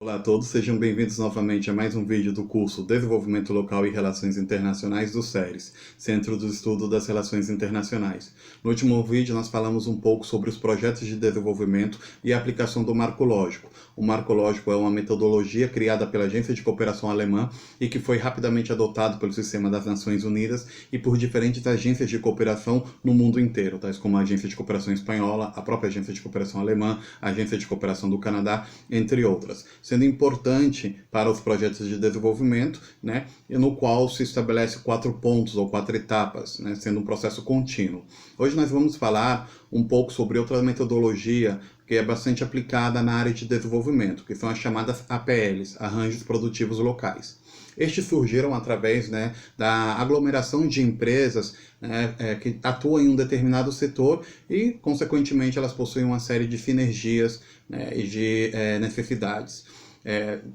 Olá a todos, sejam bem-vindos novamente a mais um vídeo do curso Desenvolvimento Local e Relações Internacionais do CERES, Centro do Estudo das Relações Internacionais. No último vídeo nós falamos um pouco sobre os projetos de desenvolvimento e a aplicação do Marco Lógico. O Marco Lógico é uma metodologia criada pela Agência de Cooperação Alemã e que foi rapidamente adotado pelo Sistema das Nações Unidas e por diferentes agências de cooperação no mundo inteiro, tais como a Agência de Cooperação Espanhola, a própria Agência de Cooperação Alemã, a Agência de Cooperação do Canadá, entre outras, sendo importante para os projetos de desenvolvimento, no qual se estabelece 4 pontos ou 4 etapas, sendo um processo contínuo. Hoje nós vamos falar um pouco sobre outra metodologia que é bastante aplicada na área de desenvolvimento, que são as chamadas APLs, Arranjos Produtivos Locais. Estes surgiram através da aglomeração de empresas que atuam em um determinado setor e, consequentemente, elas possuem uma série de sinergias e de necessidades.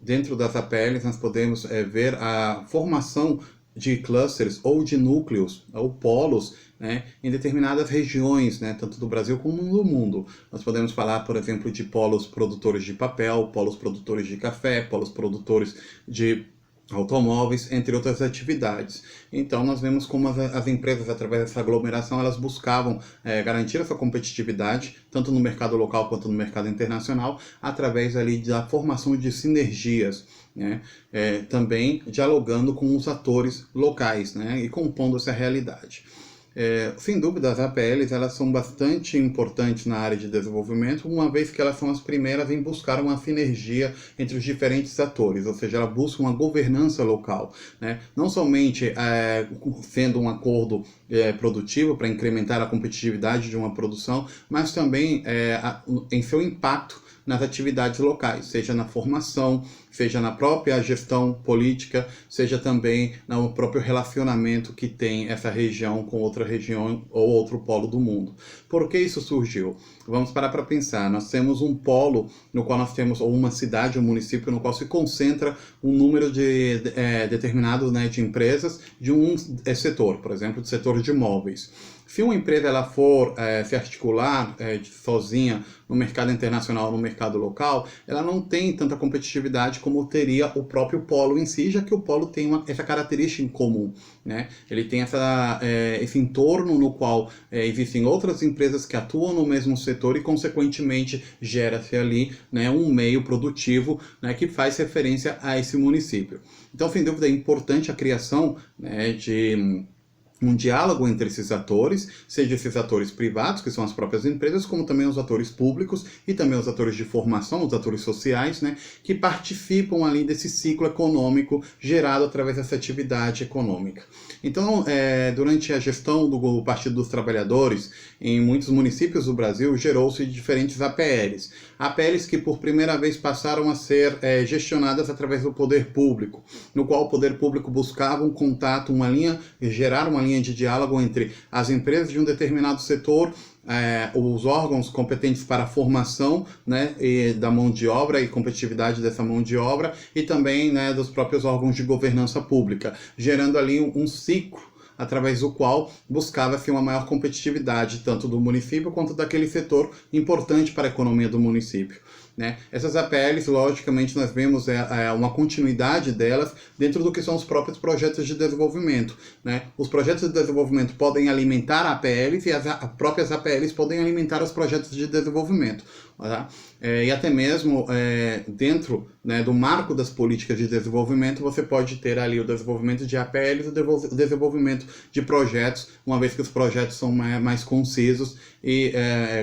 Dentro das APLs, nós podemos ver a formação de clusters ou de núcleos ou polos em determinadas regiões, tanto do Brasil como do mundo. Nós podemos falar, por exemplo, de polos produtores de papel, polos produtores de café, polos produtores de automóveis, entre outras atividades. Então nós vemos como as empresas, através dessa aglomeração, elas buscavam garantir essa competitividade, tanto no mercado local quanto no mercado internacional, através ali da formação de sinergias, também dialogando com os atores locais, e compondo essa realidade. Sem dúvida, as APLs elas são bastante importantes na área de desenvolvimento, uma vez que elas são as primeiras em buscar uma sinergia entre os diferentes atores, ou seja, ela busca uma governança local, não somente sendo um acordo produtivo para incrementar a competitividade de uma produção, mas também em seu impacto nas atividades locais, seja na formação, seja na própria gestão política, seja também no próprio relacionamento que tem essa região com outra região ou outro polo do mundo. Por que isso surgiu? Vamos parar para pensar. Nós temos um polo no qual nós temos, ou uma cidade, um município, no qual se concentra um número determinado de empresas de um setor, por exemplo, do setor de imóveis. Se uma empresa ela for se articular sozinha no mercado internacional, no mercado local, ela não tem tanta competitividade como teria o próprio polo em si, já que o polo tem essa característica em comum. Ele tem esse entorno no qual existem outras empresas que atuam no mesmo setor e, consequentemente, gera-se ali um meio produtivo que faz referência a esse município. Então, sem dúvida, é importante a criação de um diálogo entre esses atores, seja esses atores privados, que são as próprias empresas, como também os atores públicos e também os atores de formação, os atores sociais, que participam ali desse ciclo econômico gerado através dessa atividade econômica. Então, durante a gestão do Partido dos Trabalhadores, em muitos municípios do Brasil, gerou-se diferentes APLs. APLs que por primeira vez passaram a ser gestionadas através do poder público, no qual o poder público buscava um contato, gerar uma linha de diálogo entre as empresas de um determinado setor, os órgãos competentes para a formação da mão de obra e competitividade dessa mão de obra, e também dos próprios órgãos de governança pública, gerando ali um ciclo através do qual buscava-se uma maior competitividade tanto do município quanto daquele setor importante para a economia do município. Essas APLs, logicamente, nós vemos uma continuidade delas dentro do que são os próprios projetos de desenvolvimento. Os projetos de desenvolvimento podem alimentar APLs e as próprias APLs podem alimentar os projetos de desenvolvimento. E até mesmo dentro do marco das políticas de desenvolvimento, você pode ter ali o desenvolvimento de APLs e o desenvolvimento de projetos, uma vez que os projetos são mais concisos e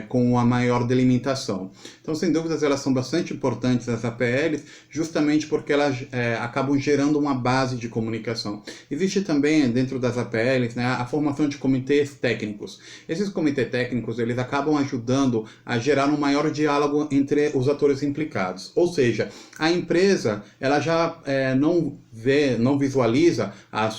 com a maior delimitação. Então, sem dúvidas, elas são bastante importantes, as APLs, justamente porque elas acabam gerando uma base de comunicação. Existe também, dentro das APLs, a formação de comitês técnicos. Esses comitês técnicos, eles acabam ajudando a gerar um maior diálogo entre os atores implicados. Ou seja, a empresa ela já não visualiza a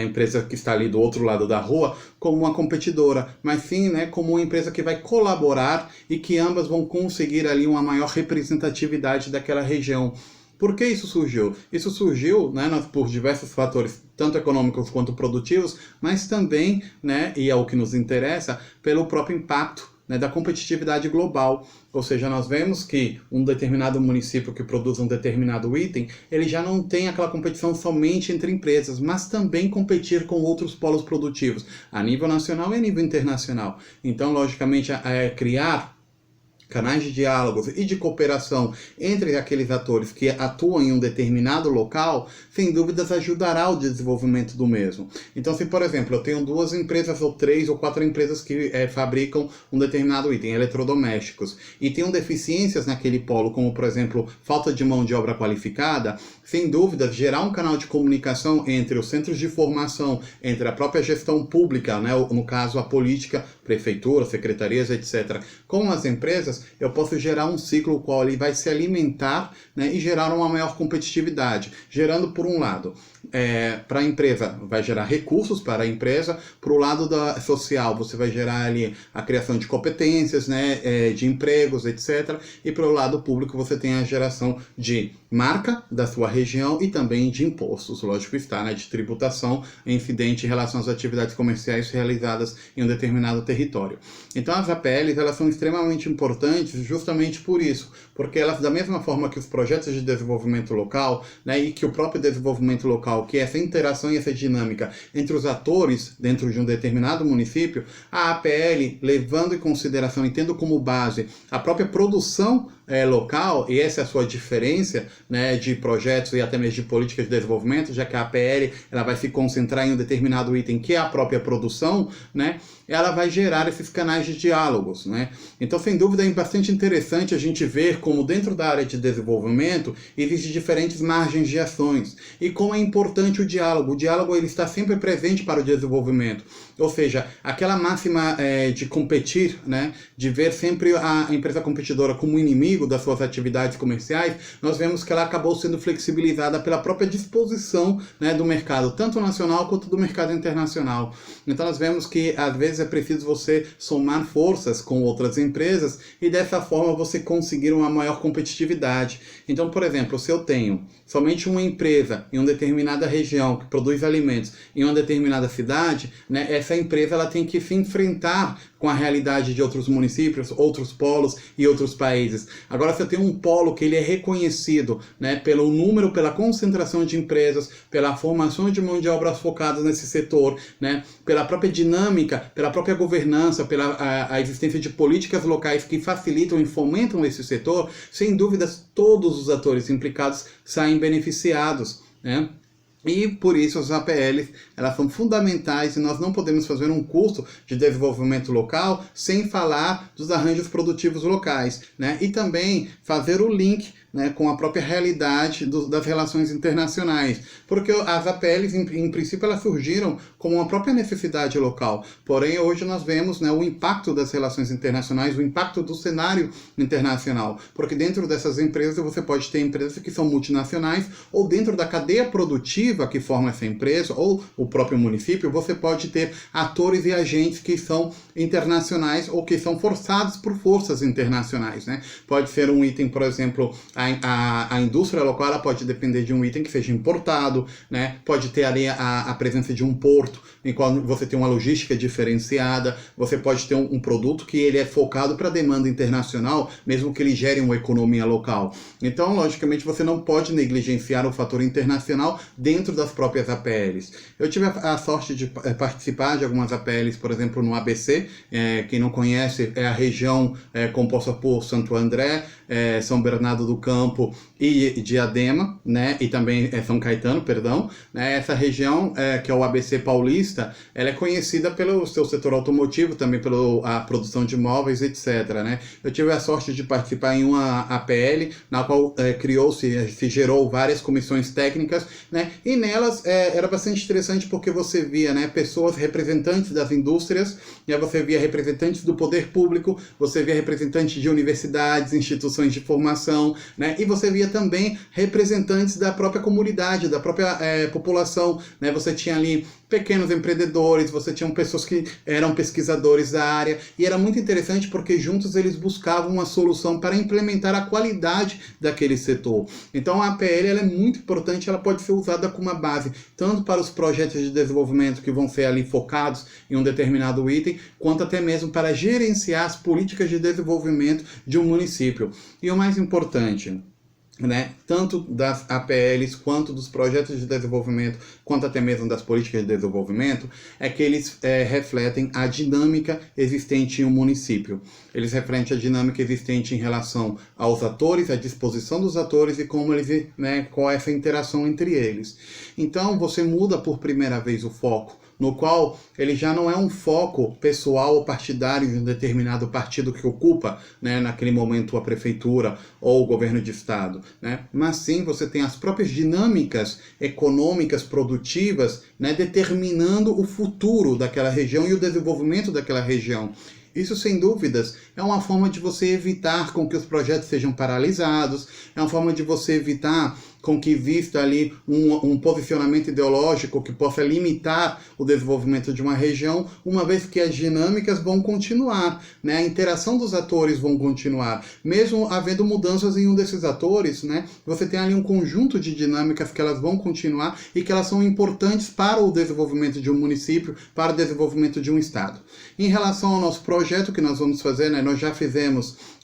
empresa que está ali do outro lado da rua como uma competidora, mas sim como uma empresa que vai colaborar e que ambas vão conseguir ali uma maior representatividade daquela região. Por que isso surgiu? Isso surgiu por diversos fatores, tanto econômicos quanto produtivos, mas também, e é o que nos interessa, pelo próprio impacto né, da competitividade global. Ou seja, nós vemos que um determinado município que produz um determinado item, ele já não tem aquela competição somente entre empresas, mas também competir com outros polos produtivos, a nível nacional e a nível internacional. Então, logicamente, criar canais de diálogos e de cooperação entre aqueles atores que atuam em um determinado local, sem dúvidas ajudará o desenvolvimento do mesmo. Então, se por exemplo, eu tenho 2 empresas ou 3 ou 4 empresas que fabricam um determinado item, eletrodomésticos, e tenham deficiências naquele polo, como por exemplo, falta de mão de obra qualificada, sem dúvidas, gerar um canal de comunicação entre os centros de formação, entre a própria gestão pública, né, no caso a política, prefeitura, secretarias, etc., com as empresas, eu posso gerar um ciclo qual ele vai se alimentar, né, e gerar uma maior competitividade, gerando por um lado, para a empresa, vai gerar recursos para a empresa, para o lado social, você vai gerar ali a criação de competências, né, de empregos, etc., e para o lado público você tem a geração de marca da sua região e também de impostos, lógico está, né, de tributação incidente em relação às atividades comerciais realizadas em um determinado território. Então as APLs, elas são extremamente importantes justamente por isso, porque elas, da mesma forma que os projetos de desenvolvimento local, né, e que o próprio desenvolvimento local, que é essa interação e essa dinâmica entre os atores dentro de um determinado município, a APL, levando em consideração e tendo como base a própria produção local, e essa é a sua diferença, né, de projetos e até mesmo de políticas de desenvolvimento, já que a APL ela vai se concentrar em um determinado item que é a própria produção, né, ela vai gerar esses canais de diálogos, né? Então, sem dúvida, é bastante interessante a gente ver como dentro da área de desenvolvimento existem diferentes margens de ações e como é importante o diálogo. O diálogo ele está sempre presente para o desenvolvimento. Ou seja, aquela máxima de competir, né, de ver sempre a empresa competidora como inimigo das suas atividades comerciais, nós vemos que ela acabou sendo flexibilizada pela própria disposição, né, do mercado, tanto nacional quanto do mercado internacional. Então nós vemos que às vezes é preciso você somar forças com outras empresas e dessa forma você conseguir uma maior competitividade. Então, por exemplo, se eu tenho somente uma empresa em uma determinada região que produz alimentos em uma determinada cidade, né, essa empresa ela tem que se enfrentar com a realidade de outros municípios, outros polos e outros países. Agora, se eu tenho um polo que ele é reconhecido, né, pelo número, pela concentração de empresas, pela formação de mão de obra focadas nesse setor, né, pela própria dinâmica, pela própria governança, pela a existência de políticas locais que facilitam e fomentam esse setor, sem dúvidas todos os atores implicados saem beneficiados, né? E por isso as APLs elas são fundamentais e nós não podemos fazer um curso de desenvolvimento local sem falar dos arranjos produtivos locais, né? E também fazer o link, né, com a própria realidade das relações internacionais, porque as APLs, em princípio, elas surgiram como uma própria necessidade local, porém hoje nós vemos, né, o impacto das relações internacionais, o impacto do cenário internacional, porque dentro dessas empresas você pode ter empresas que são multinacionais, ou dentro da cadeia produtiva que forma essa empresa, ou o próprio município, você pode ter atores e agentes que são internacionais ou que são forçados por forças internacionais, né? Pode ser um item, por exemplo, a indústria local ela pode depender de um item que seja importado, né? Pode ter ali a presença de um porto, em qual você tem uma logística diferenciada, você pode ter um produto que ele é focado para a demanda internacional, mesmo que ele gere uma economia local. Então, logicamente, você não pode negligenciar o fator internacional dentro das próprias APLs. Eu tive a sorte de participar de algumas APLs, por exemplo, no ABC, quem não conhece, é a região composta por Santo André, São Bernardo do Campo e Diadema, né, e também São Caetano, perdão, né, essa região que é o ABC paulista, ela é conhecida pelo seu setor automotivo, também pela produção de móveis, etc, né. Eu tive a sorte de participar em uma APL, na qual se gerou várias comissões técnicas, né, e nelas era bastante interessante porque você via, né, pessoas representantes das indústrias, e você via representantes do poder público, você via representantes de universidades, instituições de formação, né? E você via também representantes da própria comunidade, da própria população, né? Você tinha ali pequenos empreendedores, você tinha pessoas que eram pesquisadores da área, e era muito interessante porque juntos eles buscavam uma solução para implementar a qualidade daquele setor. Então a APL ela é muito importante, ela pode ser usada como uma base, tanto para os projetos de desenvolvimento que vão ser ali focados em um determinado item, quanto até mesmo para gerenciar as políticas de desenvolvimento de um município. E o mais importante, né, tanto das APLs quanto dos projetos de desenvolvimento, quanto até mesmo das políticas de desenvolvimento, é que eles refletem a dinâmica existente em um município. Eles refletem a dinâmica existente em relação aos atores, a disposição dos atores e como eles, né, qual é essa interação entre eles. Então você muda por primeira vez o foco, no qual ele já não é um foco pessoal ou partidário de um determinado partido que ocupa, né, naquele momento a prefeitura ou o governo de estado, né? Mas sim você tem as próprias dinâmicas econômicas, produtivas, né, determinando o futuro daquela região e o desenvolvimento daquela região. Isso, sem dúvidas, é uma forma de você evitar com que os projetos sejam paralisados, é uma forma de você evitar com que exista ali um posicionamento ideológico que possa limitar o desenvolvimento de uma região, uma vez que as dinâmicas vão continuar, né? A interação dos atores vão continuar. Mesmo havendo mudanças em um desses atores, né? Você tem ali um conjunto de dinâmicas que elas vão continuar e que elas são importantes para o desenvolvimento de um município, para o desenvolvimento de um estado. Em relação ao nosso projeto que nós vamos fazer, né? Nós já fizemos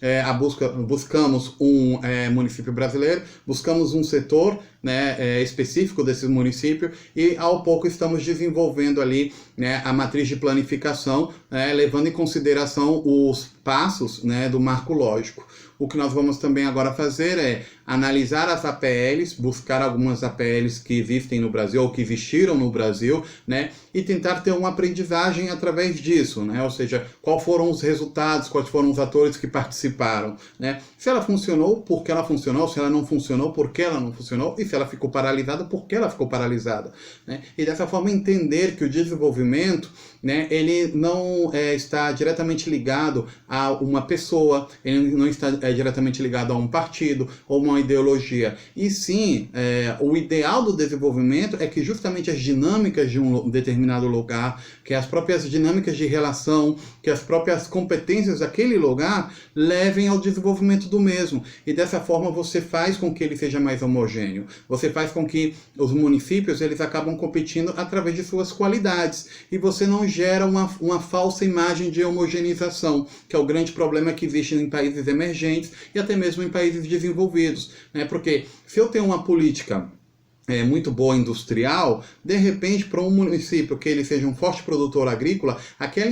buscamos um município brasileiro, buscamos um setor, né, específico desse município e ao pouco estamos desenvolvendo ali, né, a matriz de planificação, né, levando em consideração os passos, né, do marco lógico. O que nós vamos também agora fazer é analisar as APLs, buscar algumas APLs que existem no Brasil ou que existiram no Brasil, né, e tentar ter uma aprendizagem através disso, né, ou seja, quais foram os resultados, quais foram os atores que participaram, né, se ela funcionou, por que ela funcionou, se ela não funcionou, por que ela não funcionou, e se ela ficou paralisada, por que ela ficou paralisada, né, e dessa forma entender que o desenvolvimento, né, ele não está diretamente ligado a uma pessoa, ele não está diretamente ligado a um partido ou uma ideologia, e sim, o ideal do desenvolvimento é que justamente as dinâmicas de um determinado lugar, que as próprias dinâmicas de relação, que as próprias competências daquele lugar levem ao desenvolvimento do mesmo, e dessa forma você faz com que ele seja mais homogêneo, você faz com que os municípios eles acabam competindo através de suas qualidades, e você não gera uma falsa imagem de homogeneização, que é o grande problema que existe em países emergentes e até mesmo em países desenvolvidos, né? Porque se eu tenho uma política muito boa industrial, de repente para um município que ele seja um forte produtor agrícola, aquela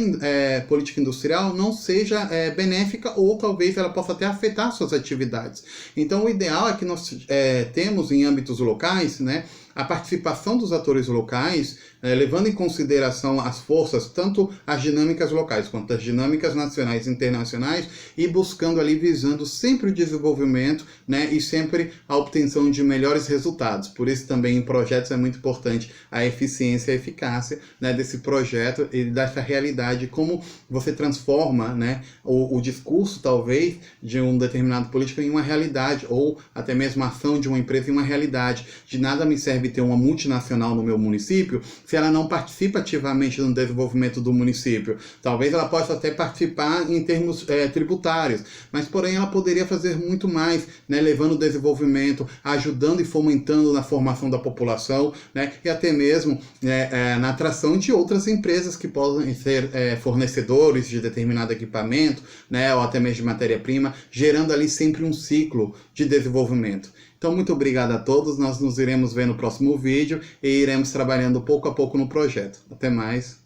política industrial não seja benéfica ou talvez ela possa até afetar suas atividades. Então o ideal é que nós temos em âmbitos locais, né, a participação dos atores locais, levando em consideração as forças, tanto as dinâmicas locais quanto as dinâmicas nacionais e internacionais, e buscando ali, visando sempre o desenvolvimento, né, e sempre a obtenção de melhores resultados. Por isso também em projetos é muito importante a eficiência e a eficácia, né, desse projeto e dessa realidade, como você transforma, né, o discurso talvez de um determinado político em uma realidade, ou até mesmo a ação de uma empresa em uma realidade. De nada me serve ter uma multinacional no meu município se ela não participa ativamente no desenvolvimento do município. Talvez ela possa até participar em termos tributários, mas porém ela poderia fazer muito mais, né, levando o desenvolvimento, ajudando e fomentando na formação da população, né, e até mesmo na atração de outras empresas que podem ser fornecedores de determinado equipamento, né, ou até mesmo de matéria-prima, gerando ali sempre um ciclo de desenvolvimento. Então, muito obrigado a todos, nós nos iremos ver no próximo vídeo e iremos trabalhando pouco a pouco no projeto. Até mais!